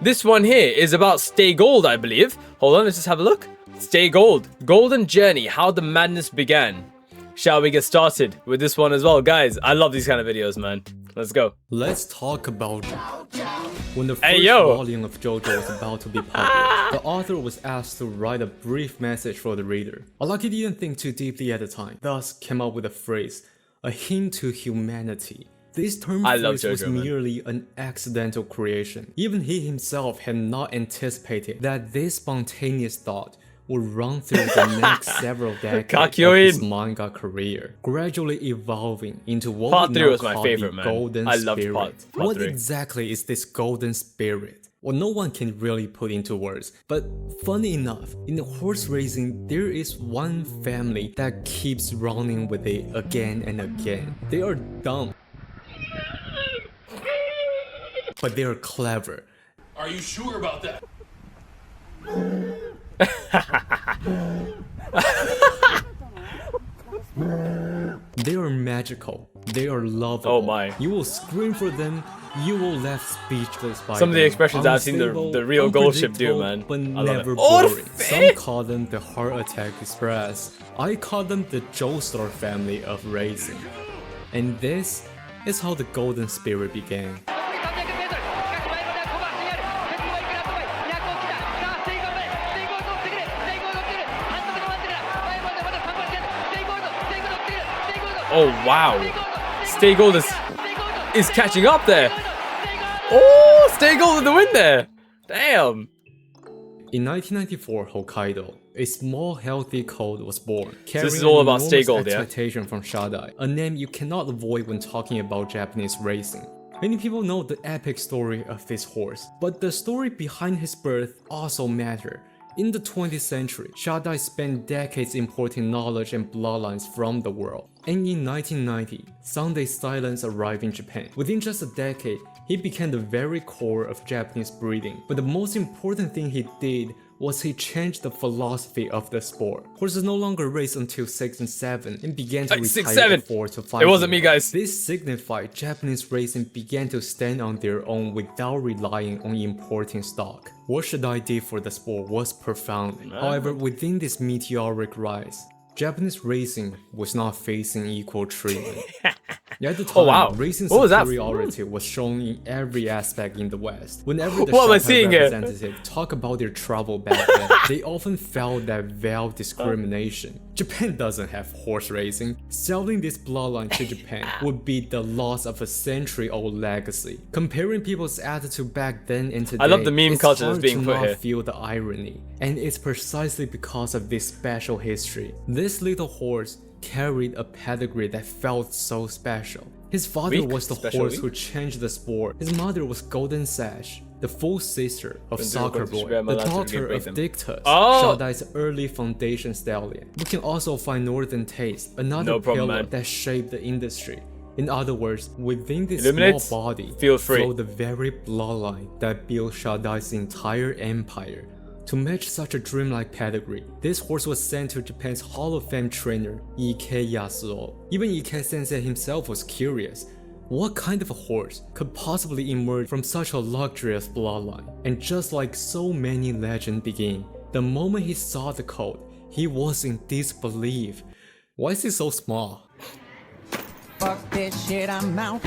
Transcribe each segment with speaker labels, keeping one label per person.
Speaker 1: This one here is about Stay Gold, I believe. Hold on, let's just have a look. Stay Gold. Golden Journey, how the madness began. Shall we get started with this one as well? Guys, I love these kind of videos, man. Let's go.
Speaker 2: Let's talk about when the first volume of JoJo was about to be published. The author was asked to write a brief message for the reader. Alaki didn't think too deeply at the time, thus came up with a phrase, a hint to humanity. This term phrase was merely an accidental creation. Even he himself had not anticipated that this spontaneous thought would run through the next several decades of his manga career, gradually evolving into what
Speaker 1: Part
Speaker 2: we
Speaker 1: 3
Speaker 2: now
Speaker 1: was my
Speaker 2: call
Speaker 1: favorite,
Speaker 2: the
Speaker 1: man.
Speaker 2: golden
Speaker 1: I loved
Speaker 2: spirit.
Speaker 1: part
Speaker 2: What
Speaker 1: 3.
Speaker 2: exactly is this golden spirit? Well, no one can really put into words, but funny enough, in horse racing, there is one family that keeps running with it again and again. They are dumb, but they are clever.
Speaker 3: Are you sure about that?
Speaker 2: They are magical. They are lovable.
Speaker 1: Oh my.
Speaker 2: You will scream for them. You will left speechless by
Speaker 1: Some of the
Speaker 2: them.
Speaker 1: expressions I've seen the real Gold Ship do, man.
Speaker 2: But
Speaker 1: I love
Speaker 2: never
Speaker 1: it.
Speaker 2: boring. Some call them the Heart Attack Express. I call them the Joestar family of racing. And this is how the golden spirit began.
Speaker 1: Oh wow, Stay Gold is catching up there. Oh, Stay Gold in the win there. Damn.
Speaker 2: In 1994 Hokkaido, a small healthy colt was born, carrying
Speaker 1: this is all about
Speaker 2: an
Speaker 1: Stay
Speaker 2: enormous
Speaker 1: Gold, yeah?
Speaker 2: expectation from Shadai, a name you cannot avoid when talking about Japanese racing. Many people know the epic story of this horse, but the story behind his birth also matters. In the 20th century, Shadai spent decades importing knowledge and bloodlines from the world. And in 1990, Sunday Silence arrived in Japan. Within just a decade, he became the very core of Japanese breeding. But the most important thing he did was he changed the philosophy of the sport. Horses no longer raced until 6 and 7 and began to retire at 4 to 5.
Speaker 1: It wasn't me, guys.
Speaker 2: This signified Japanese racing began to stand on their own without relying on importing stock. What Shadai did for the sport was profound. However, within this meteoric rise, Japanese racing was not facing equal treatment. At the time, racing superiority was shown in every aspect in the West. Whenever the Shadai representative talk about their trouble back then, they often felt that veiled discrimination. Japan doesn't have horse racing. Selling this bloodline to Japan would be the loss of a century-old legacy. Comparing people's attitude back then and today,
Speaker 1: I love the meme culture that's being put
Speaker 2: here.
Speaker 1: here.
Speaker 2: Feel the irony, and it's precisely because of this special history. This little horse carried a pedigree that felt so special. His father was the horse who changed the sport. His mother was Golden Sash, the full sister of Soccer Boy, the daughter of Dictus, Shadai's early foundation stallion. We can also find Northern Taste, another pillar that shaped the industry. In other words, within this small body flowed the very bloodline that built Shadai's entire empire. To match such a dreamlike pedigree, this horse was sent to Japan's Hall of Fame trainer, Ike Yasuo. Even Ike Sensei himself was curious. What kind of a horse could possibly emerge from such a luxurious bloodline? And just like so many legends begin, the moment he saw the colt, he was in disbelief. Why is it so small? Fuck this shit, I'm out.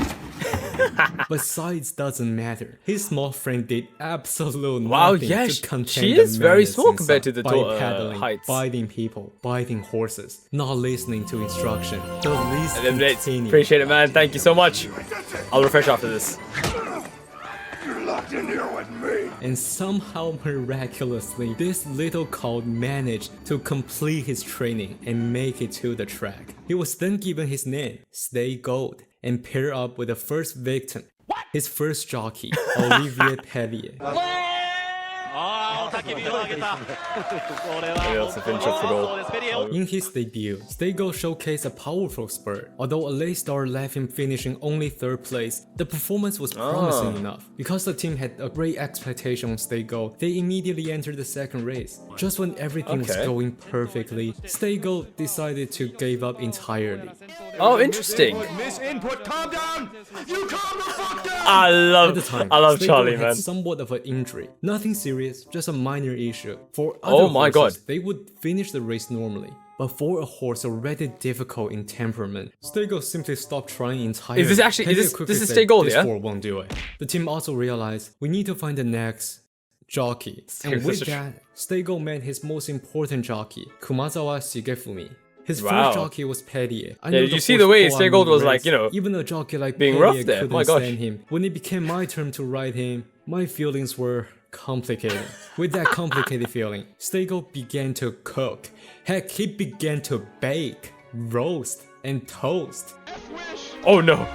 Speaker 2: But size doesn't matter. His small frame did absolutely nothing to contain
Speaker 1: she
Speaker 2: the
Speaker 1: is very small compared to the
Speaker 2: pedaling,
Speaker 1: heights.
Speaker 2: biting people, biting horses, not listening to instruction. The least
Speaker 1: appreciate it, man. Thank you so much. I'll refresh after this.
Speaker 3: You're locked in here with me.
Speaker 2: And somehow miraculously, this little colt managed to complete his training and make it to the track. He was then given his name, Stay Gold, and paired up with the first victim, his first jockey, Olivier Pellier.
Speaker 1: that's a finish off the goal.
Speaker 2: In his debut, Stego showcased a powerful spurt. Although a late start left him finishing only 3rd place, the performance was promising enough. Because the team had a great expectation on Stego, they immediately entered the 2nd race. Just when everything was going perfectly, Stego decided to give up entirely.
Speaker 1: Oh, interesting.
Speaker 3: Miss input, calm down! You calm the fuck down!
Speaker 1: I love
Speaker 2: Stego
Speaker 1: Charlie,
Speaker 2: had
Speaker 1: man.
Speaker 2: somewhat of an injury. Nothing serious, just a minor issue. For other
Speaker 1: my
Speaker 2: horses,
Speaker 1: God.
Speaker 2: they would finish the race normally. But for a horse already difficult in temperament, Stego simply stopped trying entirely.
Speaker 1: Is this actually, this is Stay Gold, yeah?
Speaker 2: This 4 won't do it. The team also realized we need to find the next jockey. And with that, Stego met his most important jockey, Kumazawa Shigefumi. His first jockey was Petier.
Speaker 1: Yeah, you see the way Stay Gold was like, you know,
Speaker 2: even a jockey like
Speaker 1: being
Speaker 2: Petier
Speaker 1: rough there.
Speaker 2: couldn't stand him. When it became my turn to ride him, my feelings were complicated. With that complicated feeling, Stego began to cook. Heck, he began to bake, roast, and toast.
Speaker 1: Oh no.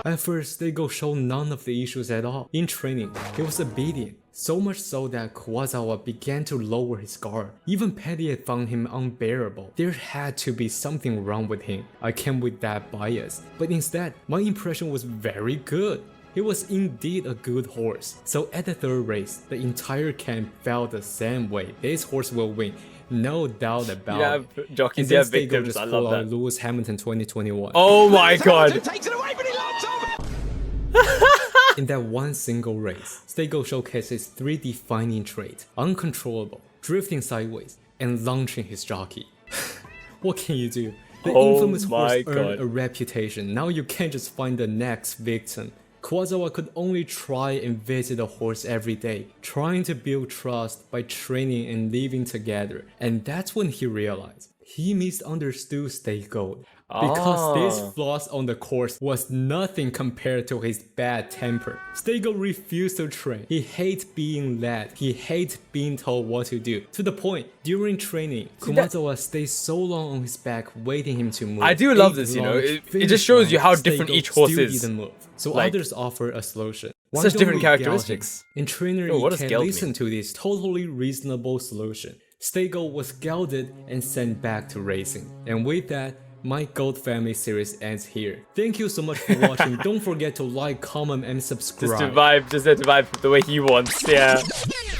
Speaker 2: At first, Stego showed none of the issues at all. In training, he was obedient. So much so that Kuwazawa began to lower his guard. Even Petier found him unbearable. There had to be something wrong with him. I came with that bias. But instead, my impression was very good. He was indeed a good horse. So at the 3rd race, the entire camp felt the same way. This horse will win. No doubt about it.
Speaker 1: Jockeys,
Speaker 2: and
Speaker 1: yeah,
Speaker 2: then Stego
Speaker 1: victims.
Speaker 2: just
Speaker 1: I
Speaker 2: pulled
Speaker 1: love
Speaker 2: out
Speaker 1: that.
Speaker 2: Lewis Hamilton 2021.
Speaker 1: Oh my god.
Speaker 3: Takes it away, but he locked him!
Speaker 2: In that one single race, Stego showcases 3 defining traits: uncontrollable, drifting sideways, and launching his jockey. What can you do? The infamous horse earned a reputation. Now you can't just find the next victim. Kuwazawa could only try and visit the horse every day, trying to build trust by training and living together. And that's when he realized he misunderstood Stego. Because these flaws on the course was nothing compared to his bad temper. Stego refused to train. He hates being led. He hates being told what to do. To the point, during training, Kumazawa stays so long on his back waiting him to move.
Speaker 1: I do love this, you know. It just shows you how different each horse is.
Speaker 2: Move. So
Speaker 1: like,
Speaker 2: others offer a solution.
Speaker 1: Such different characteristics.
Speaker 2: And trainer can listen to this totally reasonable solution. Stego was gelded and sent back to racing. And with that, my Gold Family series ends here. Thank you so much for watching. Don't forget to like, comment, and subscribe.
Speaker 1: Just to vibe the way he wants, yeah.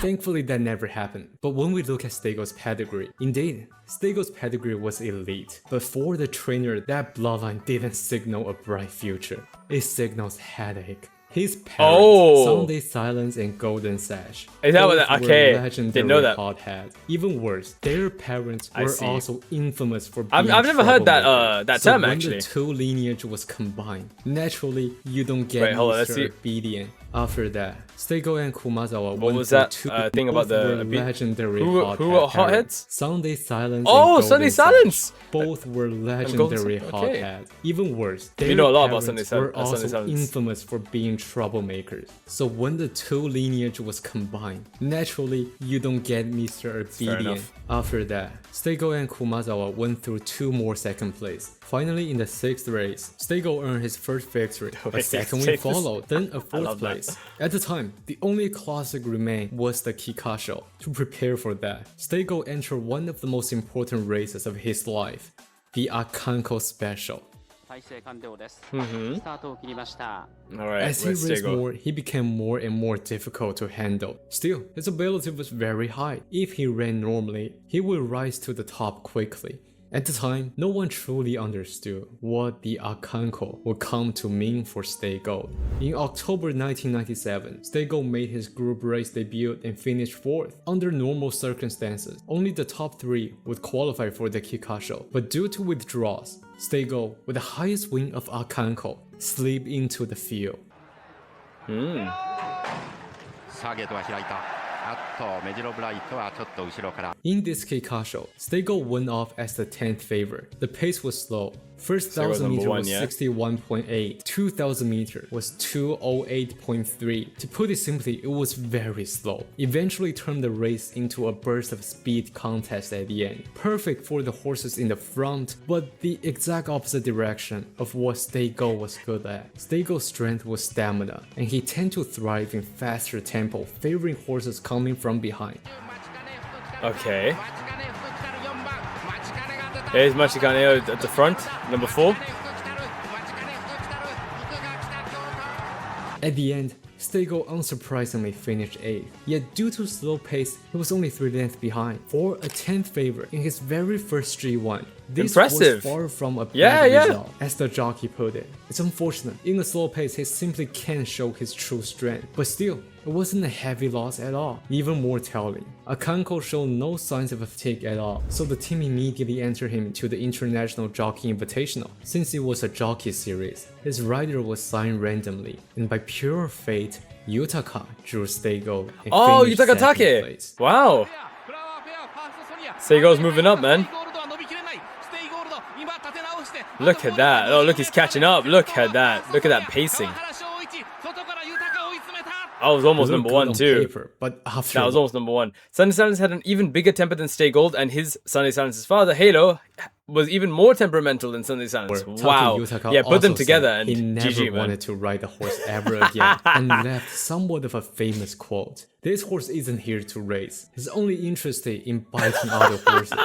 Speaker 2: Thankfully, that never happened. But when we look at Stego's pedigree, indeed, Stego's pedigree was elite. But for the trainer, that bloodline didn't signal a bright future. It signals headache. His parents, Sunday Silence and Golden Sash.
Speaker 1: Is that what that? Okay, didn't know that.
Speaker 2: Hotheads. Even worse, their parents were also infamous for being
Speaker 1: I've never heard that term actually.
Speaker 2: When the 2 lineage was combined, naturally you don't get Mr. Obedient. After that, Stego and Kumazawa
Speaker 1: what was that thing about the
Speaker 2: legendary
Speaker 1: who were hotheads?
Speaker 2: Sunday Silence.
Speaker 1: Oh, Sunday Silence.
Speaker 2: Both were legendary hotheads. Even worse,
Speaker 1: you know a lot about
Speaker 2: Sunday Silence. Were also infamous for being troublemakers. So when the 2 lineage was combined, naturally you don't get Mr. Obedient. After that, Stego and Kumazawa went through 2 more second place. Finally, in the 6th race, Stego earned his first victory. A second win followed, then a 4th place. At the time, the only classic remained was the Kikasho. To prepare for that, Stego entered one of the most important races of his life, the Akanko Special.
Speaker 1: Alright,
Speaker 2: as he raced more, he became more and more difficult to handle. Still, his ability was very high. If he ran normally, he would rise to the top quickly. At the time, no one truly understood what the Akanko would come to mean for Stego. In October 1997, Stego made his group race debut and finished 4th. Under normal circumstances, only the top 3 would qualify for the Kikasho, but due to withdrawals, Stego, with the highest win of Akanko, slipped into the field. In this Kikasho, Stego went off as the 10th favorite. The pace was slow. First
Speaker 1: Stay Gold
Speaker 2: 1,000 meter
Speaker 1: number
Speaker 2: was 61.8, 2,000 meter was 208.3. To put it simply, it was very slow. Eventually turned the race into a burst of speed contest at the end. Perfect for the horses in the front, but the exact opposite direction of what Stay Gold was good at. Stay Gold's strength was stamina, and he tended to thrive in faster tempo, favoring horses coming from behind.
Speaker 1: Okay. Here's Machikaneo at the front, number 4.
Speaker 2: At the end, Stay Gold unsurprisingly finished 8th, yet due to slow pace, he was only 3 lengths behind. For a 10th favorite in his very first G1, this
Speaker 1: Impressive.
Speaker 2: was far from a bad
Speaker 1: Yeah.
Speaker 2: result, as the jockey put it. It's unfortunate, in a slow pace he simply can't show his true strength, but still, it wasn't a heavy loss at all. Even more telling, Akanko showed no signs of fatigue at all, so the team immediately entered him to the International Jockey Invitational. Since it was a jockey series, his rider was signed randomly, and by pure fate, Yutaka drew Stay Gold and
Speaker 1: Oh,
Speaker 2: finished
Speaker 1: Yutaka
Speaker 2: second
Speaker 1: Take!
Speaker 2: place.
Speaker 1: Wow. Stay Gold's moving up, man. Look at that. Oh, look, he's catching up. Look at that. Look at that pacing. I was almost
Speaker 2: Looked
Speaker 1: number
Speaker 2: good
Speaker 1: 1
Speaker 2: on
Speaker 1: too.
Speaker 2: paper, but after
Speaker 1: That was almost number 1. Sunday Silence had an even bigger temper than Stay Gold, and his Sunday Silence's father, Halo, was even more temperamental than Sunday Silence. Wow.
Speaker 2: Yutaka
Speaker 1: Yeah, put them
Speaker 2: also
Speaker 1: together
Speaker 2: said
Speaker 1: and
Speaker 2: he never
Speaker 1: GG, man.
Speaker 2: wanted to ride a horse ever again, and left somewhat of a famous quote. This horse isn't here to race. He's only interested in biting other horses.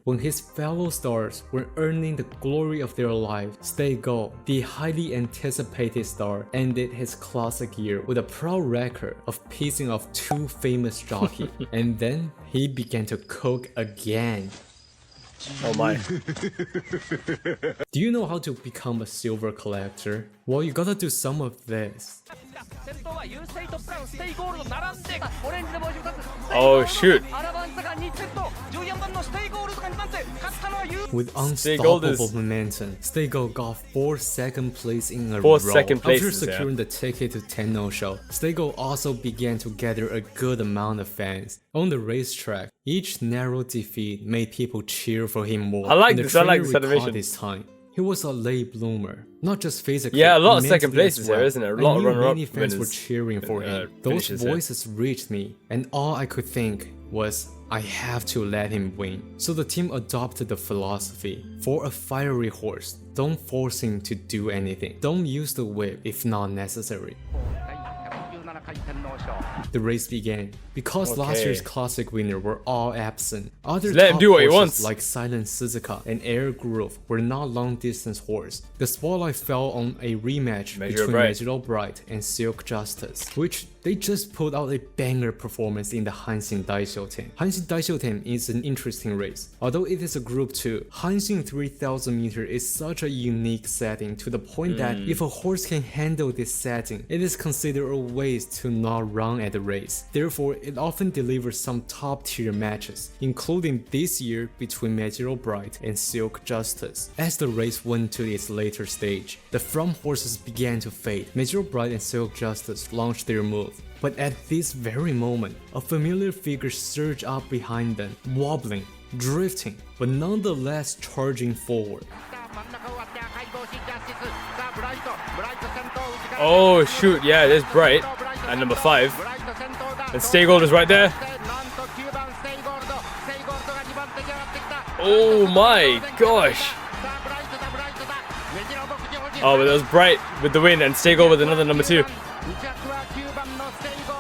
Speaker 2: When his fellow stars were earning the glory of their lives, Stay Gold, the highly anticipated star, ended his classic year with a proud record of pissing off 2 famous jockeys, and then he began to cook again.
Speaker 1: Oh my.
Speaker 2: Do you know how to become a silver collector? Well, you gotta do some of this.
Speaker 1: Oh, shoot.
Speaker 2: With
Speaker 1: Stay Gold
Speaker 2: unstoppable
Speaker 1: is-
Speaker 2: momentum, Stay Gold got 4th second place in a
Speaker 1: 4th
Speaker 2: row.
Speaker 1: second
Speaker 2: After
Speaker 1: places, yeah.
Speaker 2: securing the ticket to Tenno show, Stay Gold also began to gather a good amount of fans. On the racetrack, each narrow defeat made people cheer for him more.
Speaker 1: I like
Speaker 2: And the
Speaker 1: this, I like
Speaker 2: trainer
Speaker 1: this
Speaker 2: recalled
Speaker 1: animation.
Speaker 2: his time. He was a late bloomer, not just physically.
Speaker 1: Yeah, a lot of
Speaker 2: mentally
Speaker 1: second places
Speaker 2: as well.
Speaker 1: here, isn't it? A
Speaker 2: I
Speaker 1: lot of
Speaker 2: knew
Speaker 1: runner-up
Speaker 2: many fans were
Speaker 1: winners,
Speaker 2: cheering for him. Those
Speaker 1: finishes, yeah.
Speaker 2: voices reached me, and all I could think was, I have to let him win. So the team adopted the philosophy: for a fiery horse, don't force him to do anything. Don't use the whip if not necessary. The race began. Because last
Speaker 1: Okay.
Speaker 2: year's classic winner were all absent, other
Speaker 1: Let him
Speaker 2: top
Speaker 1: do what he
Speaker 2: horses
Speaker 1: wants.
Speaker 2: like Silent Suzuka and Air Groove were not long-distance horse. The spotlight fell on a rematch
Speaker 1: Measure
Speaker 2: between
Speaker 1: Bright.
Speaker 2: Measure Bright and Silk Justice, which they just put out a banger performance in the Hanshin Daishoten. Hanshin Daishoten is an interesting race. Although it is a Group 2, Hanshin 3000 meter is such a unique setting to the point that if a horse can handle this setting, it is considered a waste to not run at the race. Therefore, it often delivers some top-tier matches, including this year between Measure Bright and Silk Justice. As the race went to its later stage, the front horses began to fade. Measure Bright and Silk Justice launched their move. But at this very moment, a familiar figure surged up behind them, wobbling, drifting, but nonetheless charging forward.
Speaker 1: Oh, shoot. Yeah, there's Bright at number 5. And Stay Gold is right there. Oh my gosh. Oh, but that was Bright with the win and Stay Gold with another number 2.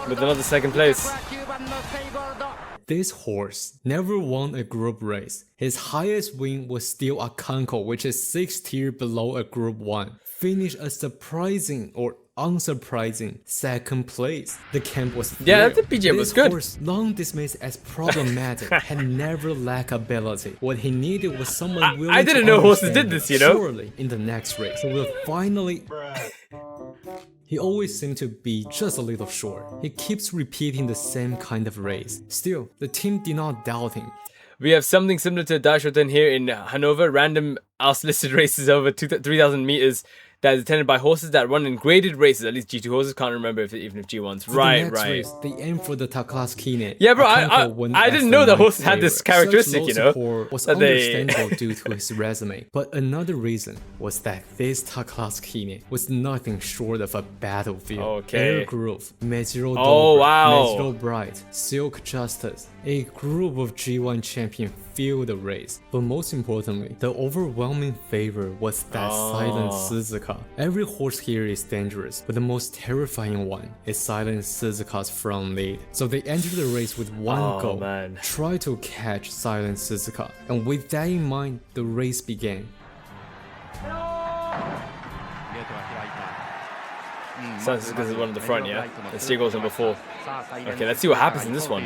Speaker 1: With another second place.
Speaker 2: This horse never won a group race. His highest win was still a Kanko, which is 6 tier below a Group 1. Finished a surprising or unsurprising second place. The camp was
Speaker 1: Yeah,
Speaker 2: thrilled.
Speaker 1: the PJ was good.
Speaker 2: This horse, long dismissed as problematic, had never lacked ability. What he needed was someone willing
Speaker 1: I didn't
Speaker 2: to
Speaker 1: know horses
Speaker 2: understand
Speaker 1: did this,
Speaker 2: him.
Speaker 1: you know?
Speaker 2: Surely, in the next race, he will finally... He always seemed to be just a little short. He keeps repeating the same kind of race. Still, the team did not doubt him.
Speaker 1: We have something similar to Daishoten here in Hanover. Random listed races over 3,000 meters. that is attended by horses that run in graded races. At least G2 horses, can't remember even if G1s.
Speaker 2: For
Speaker 1: Right,
Speaker 2: the next
Speaker 1: right.
Speaker 2: race, they aimed for the Taklaskine.
Speaker 1: Yeah, bro, I didn't know the horses had this characteristic,
Speaker 2: Such
Speaker 1: you
Speaker 2: low
Speaker 1: know.
Speaker 2: support was
Speaker 1: that they-
Speaker 2: understandable due to his resume. But another reason was that this Taklaskine was nothing short of a battlefield.
Speaker 1: Okay.
Speaker 2: Air Groove, Mejiro
Speaker 1: Oh,
Speaker 2: Dober,
Speaker 1: wow.
Speaker 2: Mejiro Bright, Silk Justice, a group of G1 champions filled the race. But most importantly, the overwhelming favor was that Silent Suzuka. Every horse here is dangerous, but the most terrifying one is Silent Suzuka's front lead. So they entered the race with one goal,
Speaker 1: man.
Speaker 2: try to catch Silent Suzuka. And with that in mind, the race began.
Speaker 1: Sounds because it's one of the front, yeah? And Stay Gold's number 4. Okay, let's see what happens in this one.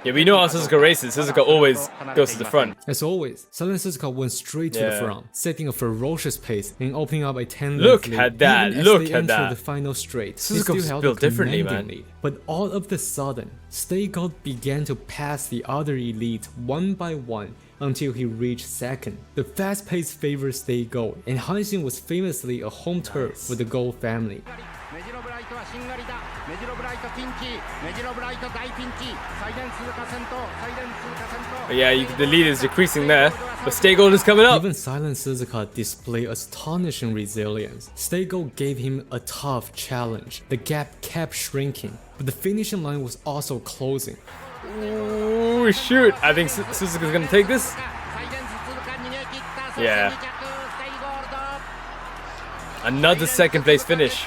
Speaker 1: Yeah, we know how Suzuka races. Suzuka always goes to the front.
Speaker 2: As always, Silent Suzuka went straight to the
Speaker 1: Yeah.
Speaker 2: front, setting a ferocious pace and opening up a 10
Speaker 1: Look
Speaker 2: lead.
Speaker 1: at that,
Speaker 2: Even as
Speaker 1: look
Speaker 2: they
Speaker 1: at
Speaker 2: entered
Speaker 1: that.
Speaker 2: the final straight, he
Speaker 1: Suzuka
Speaker 2: still
Speaker 1: was
Speaker 2: held
Speaker 1: built
Speaker 2: a
Speaker 1: differently,
Speaker 2: commanding
Speaker 1: man.
Speaker 2: lead. But all of the sudden, Stay Gold began to pass the other elite one by one until he reached second. The fast pace favored Stay Gold, and Hanshin was famously a home turf for the Gold family.
Speaker 1: But yeah, the lead is decreasing there. But Stay Gold is coming up.
Speaker 2: Even Silent Suzuka displayed astonishing resilience. Stay Gold gave him a tough challenge. The gap kept shrinking, but the finishing line was also closing.
Speaker 1: Ooh, shoot. I think Suzuka's gonna take this. Yeah. Another second place finish.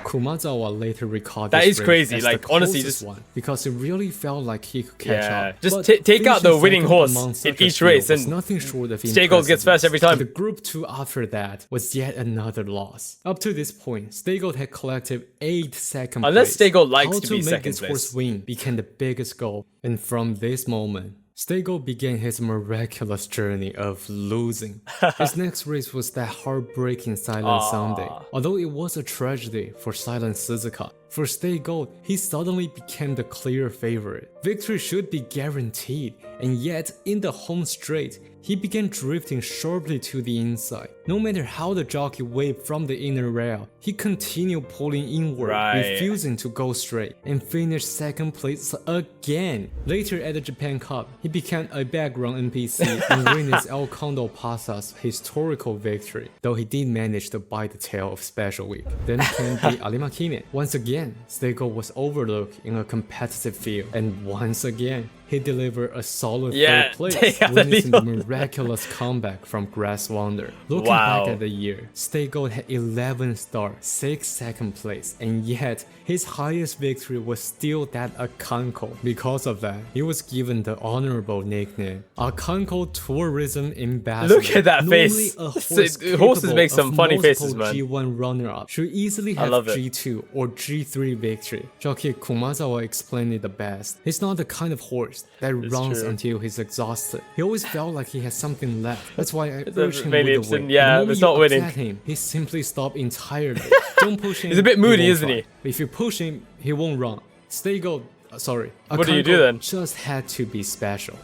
Speaker 2: Kumazawa later recalled
Speaker 1: That
Speaker 2: this
Speaker 1: is
Speaker 2: race
Speaker 1: crazy,
Speaker 2: as
Speaker 1: like,
Speaker 2: the
Speaker 1: honestly,
Speaker 2: closest
Speaker 1: just-
Speaker 2: one because it really felt like he could catch
Speaker 1: Yeah,
Speaker 2: up.
Speaker 1: just
Speaker 2: But
Speaker 1: take out the
Speaker 2: finishing
Speaker 1: winning
Speaker 2: second
Speaker 1: horse
Speaker 2: among
Speaker 1: in
Speaker 2: such a
Speaker 1: each
Speaker 2: field
Speaker 1: race
Speaker 2: was
Speaker 1: and
Speaker 2: nothing short of
Speaker 1: Stay Gold gets first every time.
Speaker 2: The group 2 after that was yet another loss. Up to this point, Stay Gold had collected 8 second
Speaker 1: Unless
Speaker 2: place.
Speaker 1: Stay Gold likes
Speaker 2: How
Speaker 1: to be
Speaker 2: make
Speaker 1: second
Speaker 2: this
Speaker 1: place.
Speaker 2: horse win became the biggest goal, and from this moment, Stay Gold began his miraculous journey of losing. His next race was that heartbreaking Silent Sunday. Although it was a tragedy for Silent Suzuka, for Stay Gold, he suddenly became the clear favorite. Victory should be guaranteed, and yet in the home straight, he began drifting sharply to the inside. No matter how the jockey waved from the inner rail, he continued pulling inward,
Speaker 1: Right.
Speaker 2: refusing to go straight, and finished second place again. Later at the Japan Cup, he became a background NPC and witnessed El Condor Pasa's historical victory, though he did manage to bite the tail of Special Week. Then came the Alimakine. Once again, Stay Gold was overlooked in a competitive field, and once again, he delivered a solid
Speaker 1: Yeah,
Speaker 2: third place,
Speaker 1: take out the
Speaker 2: witnessing the
Speaker 1: lead.
Speaker 2: miraculous comeback from Grass Wonder. Looking
Speaker 1: Wow.
Speaker 2: back at the year, Stay Gold had 11 stars, 6 second place, and yet his highest victory was still that Akanko. Because of that, he was given the honorable nickname Akanko Tourism Ambassador.
Speaker 1: Look at that
Speaker 2: Normally,
Speaker 1: face.
Speaker 2: a horse
Speaker 1: Horses
Speaker 2: capable
Speaker 1: make some
Speaker 2: of
Speaker 1: funny
Speaker 2: multiple
Speaker 1: faces, man.
Speaker 2: G1 runner-up should easily
Speaker 1: I
Speaker 2: have
Speaker 1: love it.
Speaker 2: G2 or G3 victory. Jockey Kumazawa explained it the best. He's not the kind of horse that runs
Speaker 1: true.
Speaker 2: until he's exhausted. He always felt like he has something left. That's why I urge him
Speaker 1: mainly
Speaker 2: with the win.
Speaker 1: yeah,
Speaker 2: The moment
Speaker 1: it's
Speaker 2: you
Speaker 1: not winning.
Speaker 2: upset him, he simply stopped entirely. Don't push him.
Speaker 1: He's a bit moody,
Speaker 2: won't
Speaker 1: isn't he?
Speaker 2: fight. If you push him, he won't run. Stay Gold. Sorry.
Speaker 1: What do you do
Speaker 2: Akanko
Speaker 1: then?
Speaker 2: Just had to be special.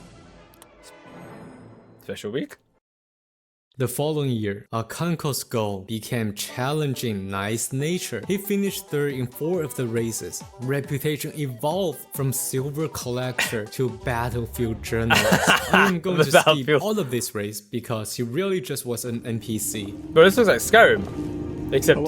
Speaker 1: Special week?
Speaker 2: The following year, Akanko's goal became challenging nice nature. He finished third in 4 of the races. Reputation evolved from silver collector to battlefield journalist. I'm going
Speaker 1: The
Speaker 2: to skip
Speaker 1: battlefield.
Speaker 2: all of this race because he really just was an NPC.
Speaker 1: Bro, this looks like Skyrim. Except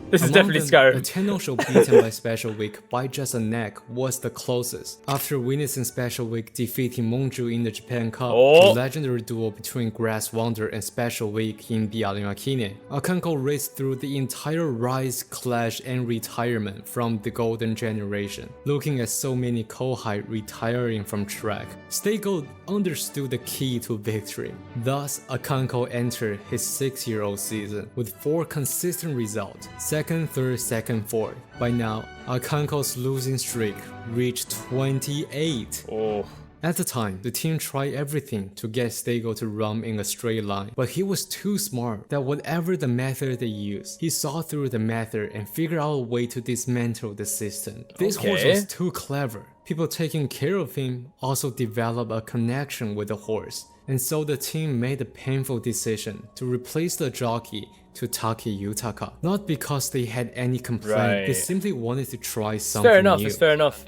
Speaker 1: this is
Speaker 2: Among
Speaker 1: definitely
Speaker 2: them,
Speaker 1: Skyrim.
Speaker 2: The Tenno show beaten by Special Week by just a neck was the closest. After witnessing Special Week defeating Monju in the Japan Cup,
Speaker 1: Oh.
Speaker 2: the legendary duel between Grass Wonder and Special Week in the Alimakine, Akanko raced through the entire rise, clash, and retirement from the golden generation. Looking at so many Kohai retiring from track, Stay Gold understood the key to victory. Thus, Akanko entered his 6-year-old season with 4 consistent results. Second, third, second, fourth. By now, Akanko's losing streak reached 28.
Speaker 1: Oh.
Speaker 2: At the time, the team tried everything to get Stay Gold to run in a straight line, but he was too smart that whatever the method they used, he saw through the method and figured out a way to dismantle the system. This horse
Speaker 1: Okay.
Speaker 2: was too clever. People taking care of him also developed a connection with the horse. and so the team made the painful decision to replace the jockey to Taki Yutaka. Not because they had any complaint, they simply wanted to try something new.
Speaker 1: It's fair enough.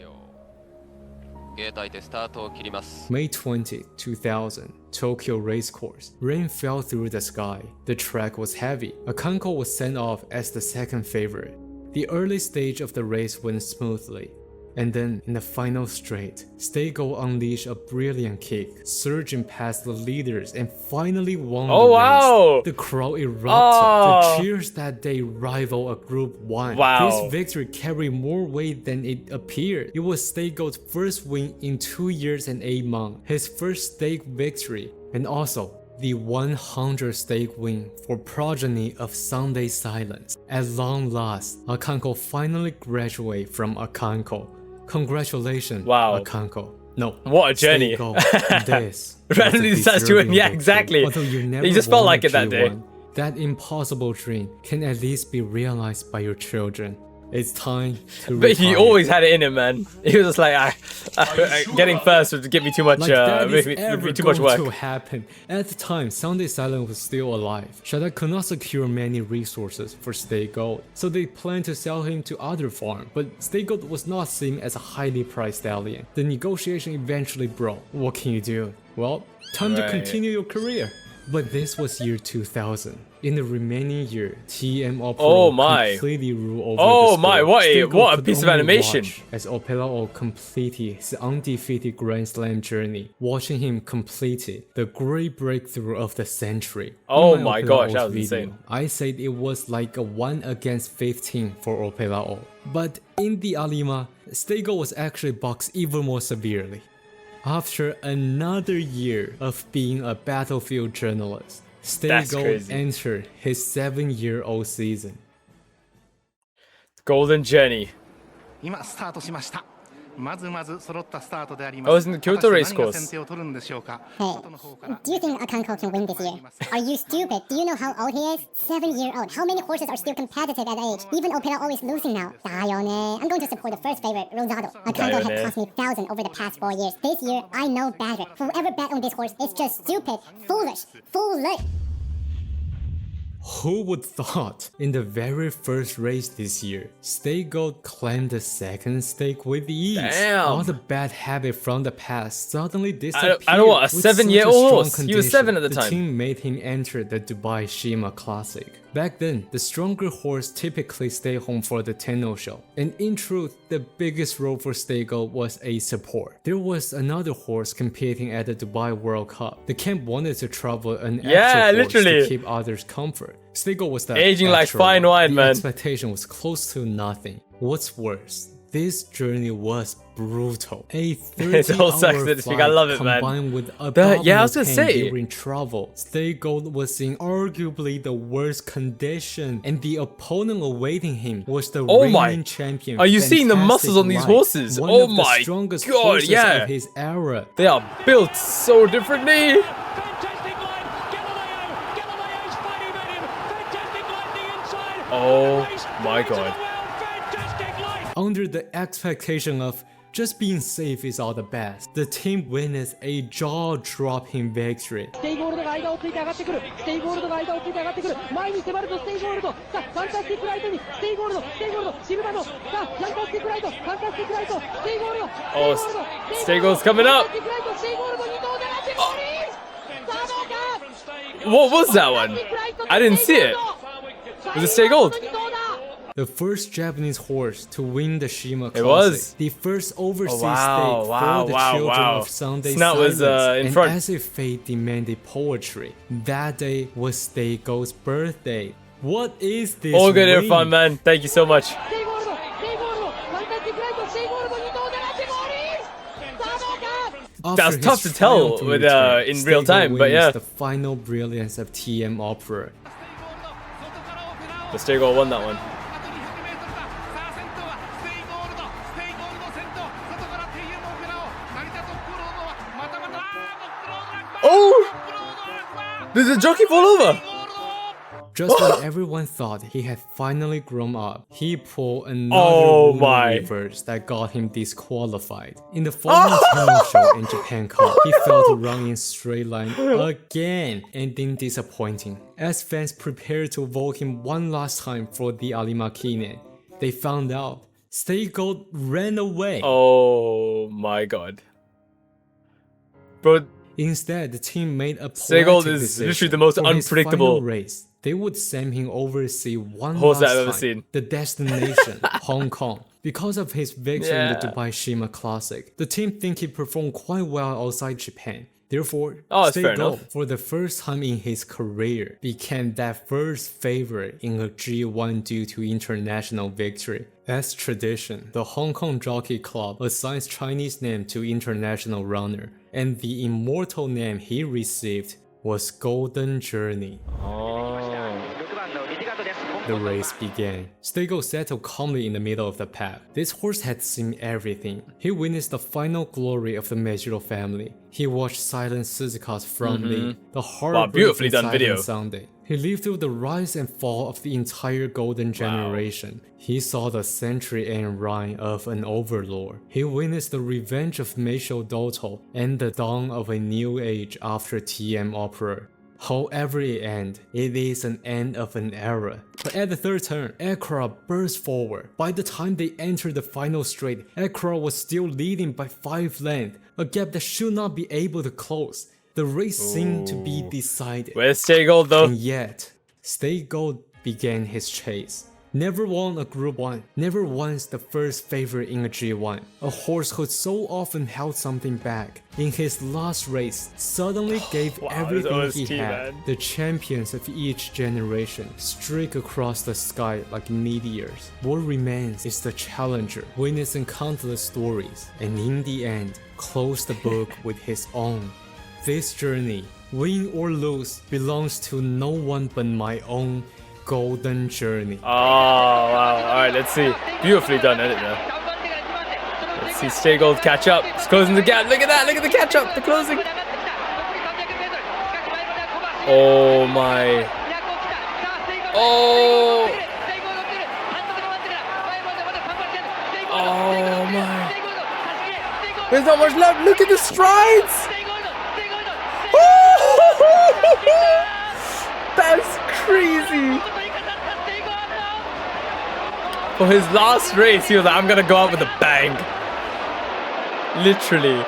Speaker 2: May 20, 2000, Tokyo Racecourse. Rain fell through the sky. The track was heavy. Akanko was sent off as the second favorite. The early stage of the race went smoothly. And then, in the final straight, Stay Gold unleashed a brilliant kick, surging past the leaders and finally won the race. The crowd erupted. The cheers that day rival a Group 1. This victory carried more weight than it appeared. It was Stay Gold's first win in 2 years and 8 months, his first stake victory, and also the 100th stake win for progeny of Sunday Silence. At long last, Akanko finally graduated from Akanko. Congratulations, Akanko. No,
Speaker 1: what a journey.
Speaker 2: This
Speaker 1: randomly decides to win. Yeah, exactly. He just felt like it that day.
Speaker 2: That impossible dream can at least be realized by your children. It's time to
Speaker 1: But he always had it in him, man. He was just like, getting first would give me too much, too much work.
Speaker 2: To happen. At the time, Sunday Silence was still alive. Shada could not secure many resources for Stay Gold, so they planned to sell him to other farm. But Stay Gold was not seen as a highly priced stallion. The negotiation eventually broke. What can you do? Well, time to continue your career. But this was year 2000. In the remaining year, TM Opera completely ruled over the sport.
Speaker 1: What a piece of animation!
Speaker 2: As Opelao completed his undefeated Grand Slam journey, watching him complete it, the great breakthrough of the century.
Speaker 1: Oh my gosh, that was insane.
Speaker 2: I said it was like a 1 against 15 for Opelao. But in the Alima, Stay Gold was actually boxed even more severely. After another year of being a battlefield journalist, Stay Gold entered his 7-year-old season.
Speaker 1: Golden Journey. I was in the Kyoto race course.
Speaker 4: Hey, do you think Akanko can win this year? Are you stupid? Do you know how old he is? 7-year-old. How many horses are still competitive at age? Even Opera always losing now. I'm going to support the first favorite, Rosado. Akanko had cost me thousands over the past 4 years. This year, I know better. Whoever bet on this horse is just stupid, foolish.
Speaker 2: Who would thought in the very first race this year, Stay Gold claimed the second stake with ease.
Speaker 1: Damn.
Speaker 2: All the bad habit from the past suddenly disappeared.
Speaker 1: I don't want a 7-year-old horse. He was 7 at the time.
Speaker 2: The team made him enter the Dubai Shima Classic. Back then, the stronger horse typically stayed home for the Tenno show. And in truth, the biggest role for Stay Gold was a support. There was another horse competing at the Dubai World Cup. The camp wanted to travel an extra horse to keep others comfort. Stay Gold was the
Speaker 1: aging like fine wine, man.
Speaker 2: The expectation was close to nothing. What's worse, this journey was brutal. A 30-hour flight
Speaker 1: I love it,
Speaker 2: combined with
Speaker 1: I was gonna say
Speaker 2: during travel. Stay Gold was in arguably the worst condition, and the opponent awaiting him was the reigning champion.
Speaker 1: Are you seeing the muscles on these horses?
Speaker 2: One of the strongest horses of his era.
Speaker 1: They are built so differently. Oh my god.
Speaker 2: Under the expectation of just being safe is all the best, the team witnessed a jaw-dropping victory.
Speaker 1: Oh, Stay Gold's coming up. What was that one? I didn't see it. Was it Stay Gold?
Speaker 2: The first Japanese horse to win the Shima Classic.
Speaker 1: It was.
Speaker 2: The first overseas stake for the children of Sunday Silence.
Speaker 1: In front.
Speaker 2: And as if fate demanded poetry, that day was Stay Gold's birthday. What is this?
Speaker 1: All good and fun, man. Thank you so much. That's tough to tell with in real time, but yeah.
Speaker 2: The final brilliance of TM Opera.
Speaker 1: The Stay Gold won that one. Oh! Did the jockey fall over?
Speaker 2: Just when everyone thought he had finally grown up, he pulled another reverse that got him disqualified. In the following tennis show in Japan Cup, he failed to run in straight line again, ending disappointing. As fans prepared to vote him one last time for the Arimakinen, they found out Stay Gold ran away.
Speaker 1: Oh my god. Bro,
Speaker 2: instead, the team made a
Speaker 1: Stay Gold is literally the most unpredictable
Speaker 2: race. They would send him overseas one
Speaker 1: horse
Speaker 2: last
Speaker 1: I've ever
Speaker 2: time,
Speaker 1: seen.
Speaker 2: the destination, Hong Kong. Because of his victory in the Dubai Shima Classic, the team think he performed quite well outside Japan. Therefore, Stay Gold, for the first time in his career, became that first favorite in a G1 due to international victory. As tradition, the Hong Kong Jockey Club assigns Chinese name to international runner, and the immortal name he received was Golden Journey. The race began. Stay Gold settled calmly in the middle of the pack. This horse had seen everything. He witnessed the final glory of the Meijiro family. He watched silent Suzuka's front lead, the heartbreaking silent Sunday. He lived through the rise and fall of the entire golden generation. He saw the century-end reign of an overlord. He witnessed the revenge of Meisho Doto and the dawn of a new age after TM Opera. However it ends, it is an end of an era. But at the third turn, Accra burst forward. By the time they entered the final straight, Accra was still leading by 5 lengths, a gap that should not be able to close. The race seemed to be decided.
Speaker 1: Where's Stay Gold though?
Speaker 2: And yet, Stay Gold began his chase. Never won a Group 1, never once the first favorite in a G1. A horse who so often held something back. In his last race, suddenly gave everything he had. The champions of each generation streak across the sky like meteors. What remains is the challenger, witnessing countless stories, and in the end, close the book with his own. This journey, win or lose, belongs to no one but my own Golden Journey.
Speaker 1: Oh wow, alright, let's see. Beautifully done edit there. Let's see Stay Gold catch up. It's closing the gap. Look at that, look at the catch up, the closing. Oh my. Oh. Oh my. There's not much left. Look at the strides. That's crazy. For his last race, he was like, I'm gonna go out with a bang. Literally.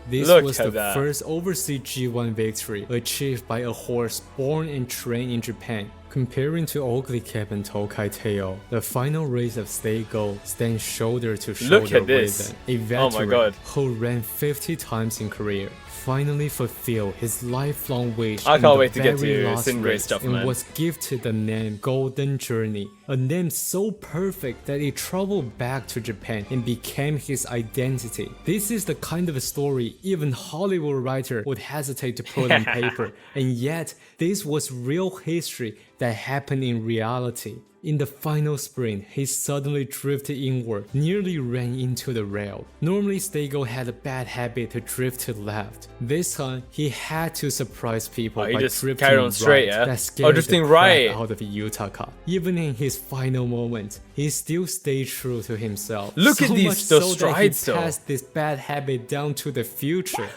Speaker 2: This was the first overseas G1 victory achieved by a horse born and trained in Japan. Comparing to Ugly Cap and Tokai Teo, the final race of Stay Gold stands shoulder to shoulder with a veteran who ran 50 times in career. Finally fulfilled his lifelong wish.
Speaker 1: I can't wait to get to Sin Race stuff, man.
Speaker 2: And was gifted the name Golden Journey, a name so perfect that it traveled back to Japan and became his identity. This is the kind of a story even Hollywood writer would hesitate to put on paper, and yet this was real history that happened in reality. In the final sprint, he suddenly drifted inward, nearly ran into the rail. Normally, Stay Gold had a bad habit to drift to the left. This time, he had to surprise people by drifting on straight, that scared the crap out of Yutaka. Even in his final moment, he still stayed true to himself.
Speaker 1: Look at these strides
Speaker 2: that he passed this bad habit down to the future.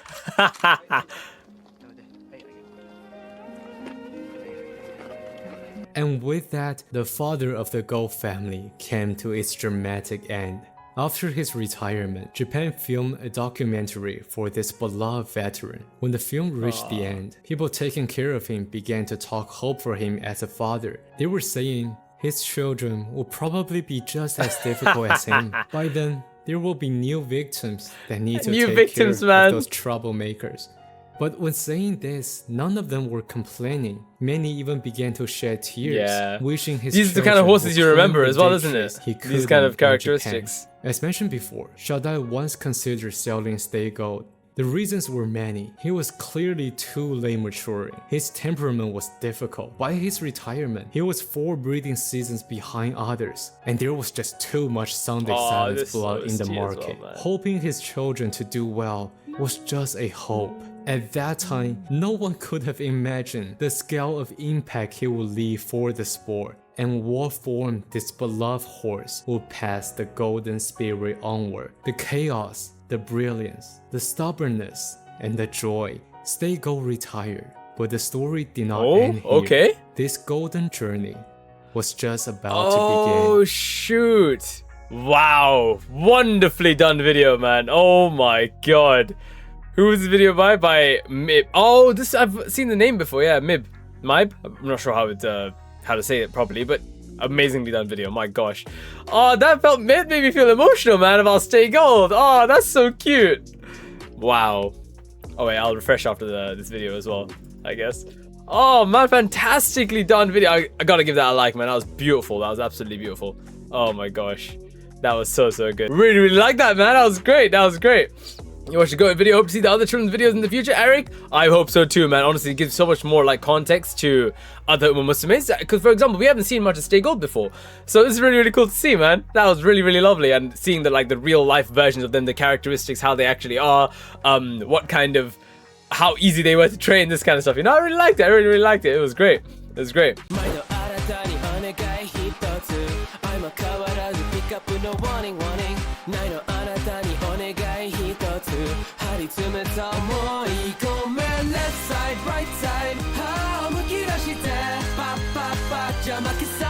Speaker 2: And with that, the father of the Gold family came to its dramatic end. After his retirement, Japan filmed a documentary for this beloved veteran. When the film reached the end, people taking care of him began to talk hope for him as a father. They were saying his children will probably be just as difficult as him. By then, there will be new victims that need to take care of those troublemakers. But when saying this, none of them were complaining. Many even began to shed tears, wishing his
Speaker 1: These are the kind of horses you remember as well, isn't it? These kind of characteristics.
Speaker 2: As mentioned before, Shadai once considered selling Stay Gold. The reasons were many. He was clearly too late maturing. His temperament was difficult. By his retirement, he was 4 breeding seasons behind others. And there was just too much Sunday silence blood in the market. Hoping his children to do well was just a hope. At that time, no one could have imagined the scale of impact he would leave for the sport, and what form this beloved horse would pass the golden spirit onward. The chaos, the brilliance, the stubbornness, and the joy. Stay Gold retired, but the story did not end here.
Speaker 1: Okay.
Speaker 2: This golden journey was just about to
Speaker 1: Oh,
Speaker 2: begin.
Speaker 1: shoot. Wow. Wonderfully done video, man. Oh my god. Who was the video by? By Mhybe. Oh, this I've seen the name before. Yeah, Mhybe. Mhybe? I'm not sure how to say it properly, but amazingly done video. My gosh. Oh, that made me feel emotional, man, about Stay Gold. Oh, that's so cute. Wow. Oh wait, I'll refresh after this video as well, I guess. Oh man, fantastically done video. I gotta give that a like, man. That was beautiful. That was absolutely beautiful. Oh my gosh. That was so good. Really, really like that, man. That was great. That was great. You watched a great video. Hope to see the other children's videos in the future, Eric. I hope so too, man. Honestly, it gives so much more like context to other Umamusumes. Because, for example, we haven't seen much of Stay Gold before, so this is really, really cool to see, man. That was really, really lovely, and seeing the the real life versions of them, the characteristics, how they actually are, what kind of, how easy they were to train, this kind of stuff. You know, I really liked it. I really, really liked it. It was great. It was great.
Speaker 3: Left side, right side, 歯をむき出してパッパッパじゃ負けさ